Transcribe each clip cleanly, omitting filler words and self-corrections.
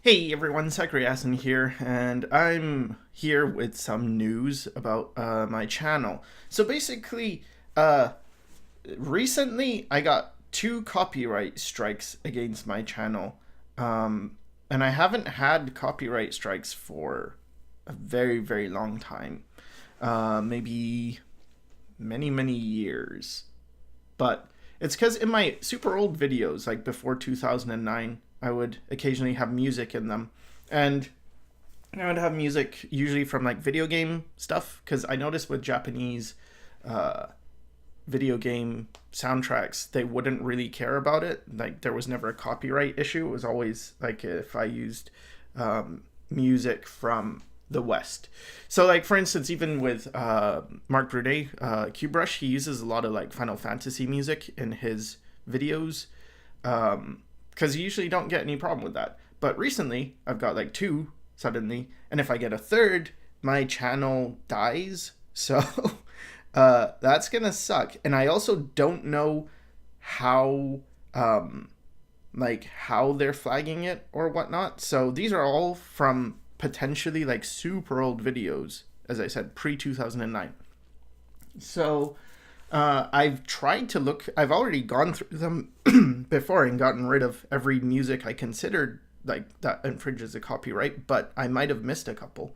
Hey everyone, Sycra here, and I'm here with some news about my channel. So basically, recently I got two copyright strikes against my channel, and I haven't had copyright strikes for a very, very long time, maybe many years. But it's because in my super old videos, like before 2009, I would occasionally have music in them. And I would have music usually from like video game stuff, because I noticed with Japanese uh, video game soundtracks, they wouldn't really care about it. Like there was never a copyright issue. It was always like if I used music from the West. So like for instance, even with Mark Brudet, QBrush, he uses a lot of like Final Fantasy music in his videos. Because you usually don't get any problem with that. But recently, I've got like two suddenly, and if I get a third, my channel dies. So that's gonna suck. And I also don't know how how they're flagging it or whatnot. So these are all from potentially like super old videos, as I said, pre 2009. So I've tried to look. I've already gone through them before and gotten rid of every music I considered like that infringes a copyright, but I might have missed a couple.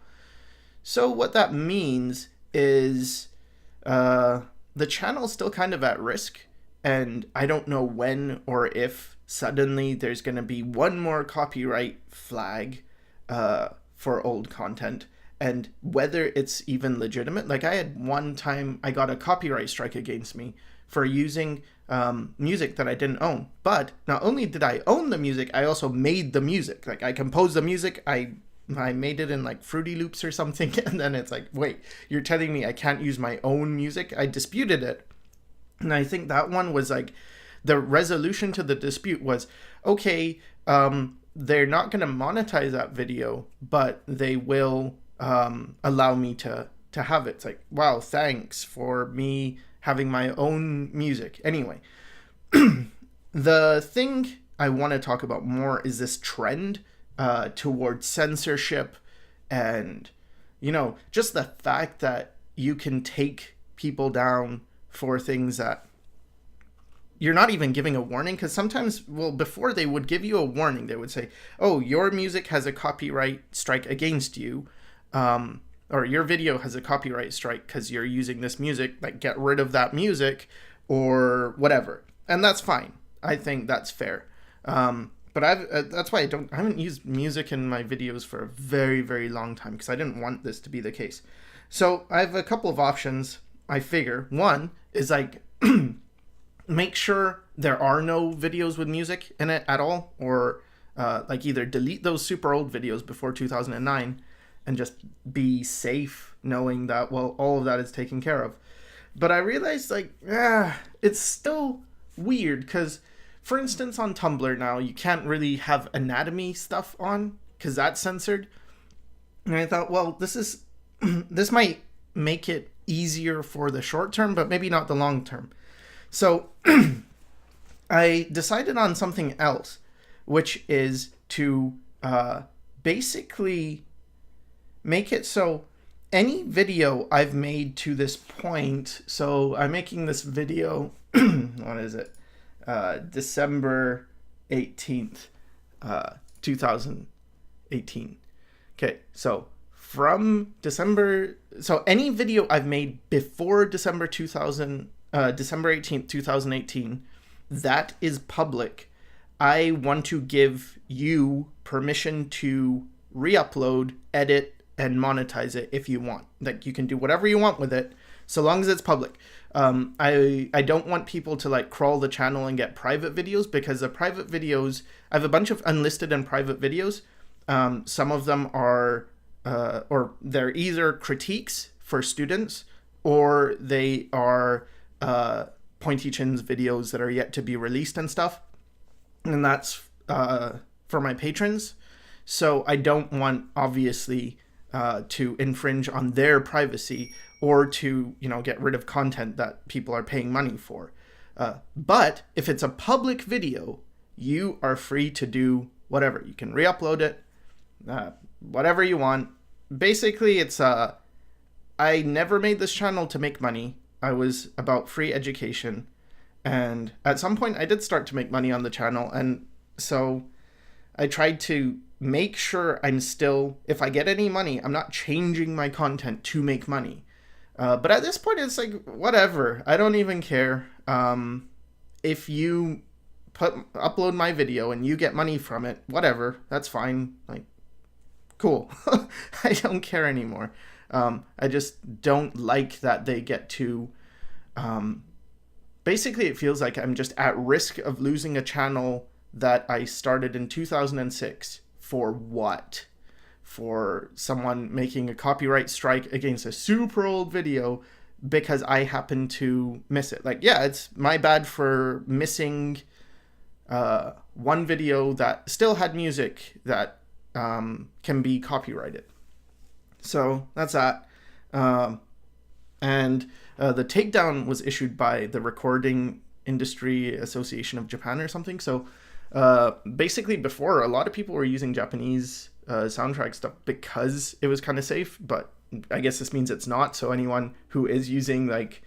So what that means is the channel's still kind of at risk, and I don't know when or if suddenly there's going to be one more copyright flag for old content, and whether it's even legitimate. Like I had one time I got a copyright strike against me for using music that I didn't own. But not only did I own the music, I also made the music. Like I composed the music, I made it in like Fruity Loops or something, and then it's like, wait, you're telling me I can't use my own music? I disputed it. And I think that one was like, the resolution to the dispute was, okay, they're not going to monetize that video, but they will allow me to have it. It's like, wow, thanks for me having my own music. Anyway, the thing I want to talk about more is this trend towards censorship, and just the fact that you can take people down for things that you're not even giving a warning. Because sometimes, well, before they would give you a warning, they would say, oh, your music has a copyright strike against you, or your video has a copyright strike because you're using this music, like get rid of that music or whatever. And that's fine. I think that's fair. But that's why I haven't used music in my videos for a very, very long time, because I didn't want this to be the case. So I have a couple of options. I figure one is like make sure there are no videos with music in it at all, or like either delete those super old videos before 2009 and just be safe knowing that, well, all of that is taken care of. But I realized like, it's still weird because, for instance, on Tumblr now, you can't really have anatomy stuff on because that's censored. And I thought, well, this might make it easier for the short term, but maybe not the long term. So I decided on something else, which is to basically make it so any video I've made to this point, so I'm making this video, what is it? December 18th, 2018. Okay, so from December, so any video I've made before December 18th, 2018, that is public. I want to give you permission to re-upload, edit, and monetize it if you want. Like you can do whatever you want with it, so long as it's public. I don't want people to like crawl the channel and get private videos, because the private videos, I have a bunch of unlisted and private videos. Some of them are, or they're either critiques for students, or they are Pointy Chin's videos that are yet to be released and stuff. And that's for my patrons. So I don't want, obviously, to infringe on their privacy, or to, get rid of content that people are paying money for. But if it's a public video, you are free to do whatever. You can re-upload it, whatever you want. Basically, it's I never made this channel to make money. I was about free education, and at some point I did start to make money on the channel, and so I tried to make sure I'm still, if I get any money, I'm not changing my content to make money. But at this point, it's like, whatever. I don't even care. If you upload my video and you get money from it, whatever. That's fine. Like, cool. I don't care anymore. I just don't like that they get to... basically, it feels like I'm just at risk of losing a channel that I started in 2006. For what? For someone making a copyright strike against a super old video because I happen to miss it. Like, yeah, it's my bad for missing one video that still had music that can be copyrighted. So that's that. And the takedown was issued by the Recording Industry Association of Japan or something. So basically, before, a lot of people were using Japanese soundtrack stuff because it was kind of safe, but I guess this means it's not. So anyone who is using like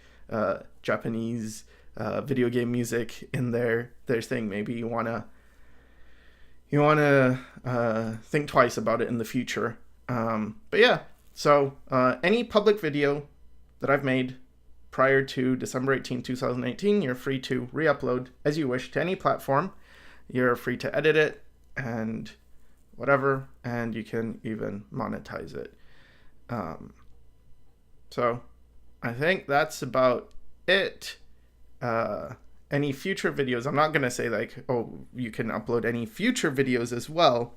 Japanese video game music in their thing, maybe you wanna think twice about it in the future. But yeah, so any public video that I've made prior to December 18, 2018, you're free to re-upload as you wish to any platform. You're free to edit it and whatever, and you can even monetize it. So I think that's about it. Any future videos, I'm not going to say like, oh, you can upload any future videos as well,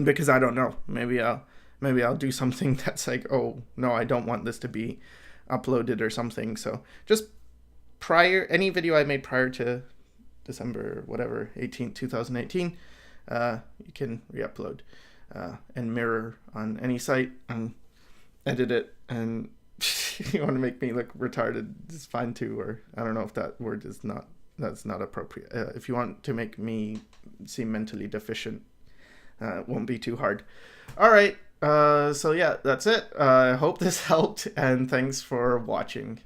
because I don't know. Maybe I'll do something that's like, oh, no, I don't want this to be uploaded or something. So just any video I made prior to December, 18th, 2018, you can re-upload and mirror on any site and edit it. And if you want to make me look retarded, it's fine too. Or I don't know if that word is that's not appropriate. If you want to make me seem mentally deficient, it won't be too hard. All right. So yeah, that's it. I hope this helped, and thanks for watching.